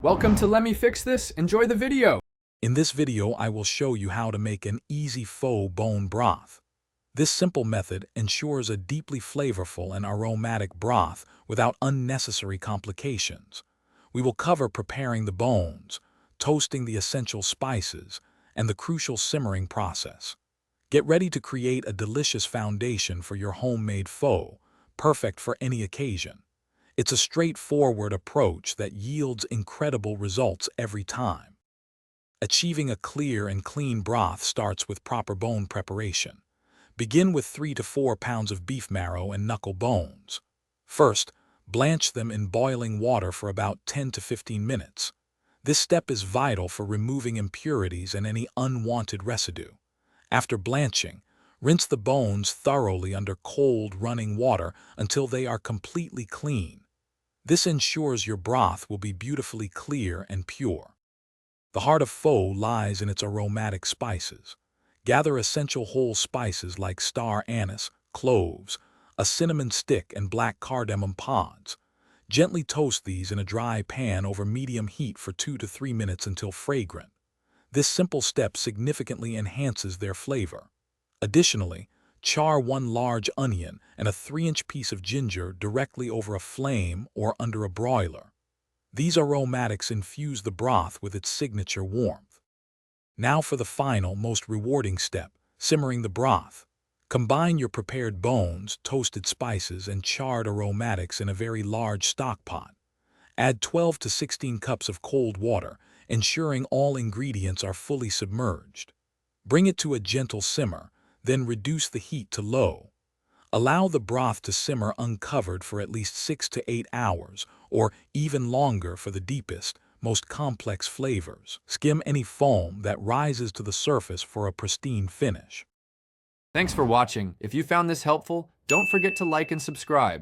Welcome to Let Me Fix This. Enjoy the video. In this video, I will show you how to make an easy faux bone broth. This simple method ensures a deeply flavorful and aromatic broth without unnecessary complications. We will cover preparing the bones, toasting the essential spices, and the crucial simmering process. Get ready to create a delicious foundation for your homemade pho, perfect for any occasion. It's a straightforward approach that yields incredible results every time. Achieving a clear and clean broth starts with proper bone preparation. Begin with 3 to 4 pounds of beef marrow and knuckle bones. First, blanch them in boiling water for about 10 to 15 minutes. This step is vital for removing impurities and any unwanted residue. After blanching, rinse the bones thoroughly under cold running water until they are completely clean. This ensures your broth will be beautifully clear and pure. The heart of pho lies in its aromatic spices. Gather essential whole spices like star anise, cloves, a cinnamon stick, and black cardamom pods. Gently toast these in a dry pan over medium heat for 2 to 3 minutes until fragrant. This simple step significantly enhances their flavor. Additionally, char 1 large onion and a 3-inch piece of ginger directly over a flame or under a broiler. These aromatics infuse the broth with its signature warmth. Now for the final, most rewarding step, simmering the broth. Combine your prepared bones, toasted spices, and charred aromatics in a very large stock pot. Add 12 to 16 cups of cold water, ensuring all ingredients are fully submerged. Bring it to a gentle simmer, then reduce the heat to low. Allow the broth to simmer uncovered for at least 6 to 8 hours, or even longer for the deepest, most complex flavors. Skim any foam that rises to the surface for a pristine finish. Thanks for watching. If you found this helpful, don't forget to like and subscribe.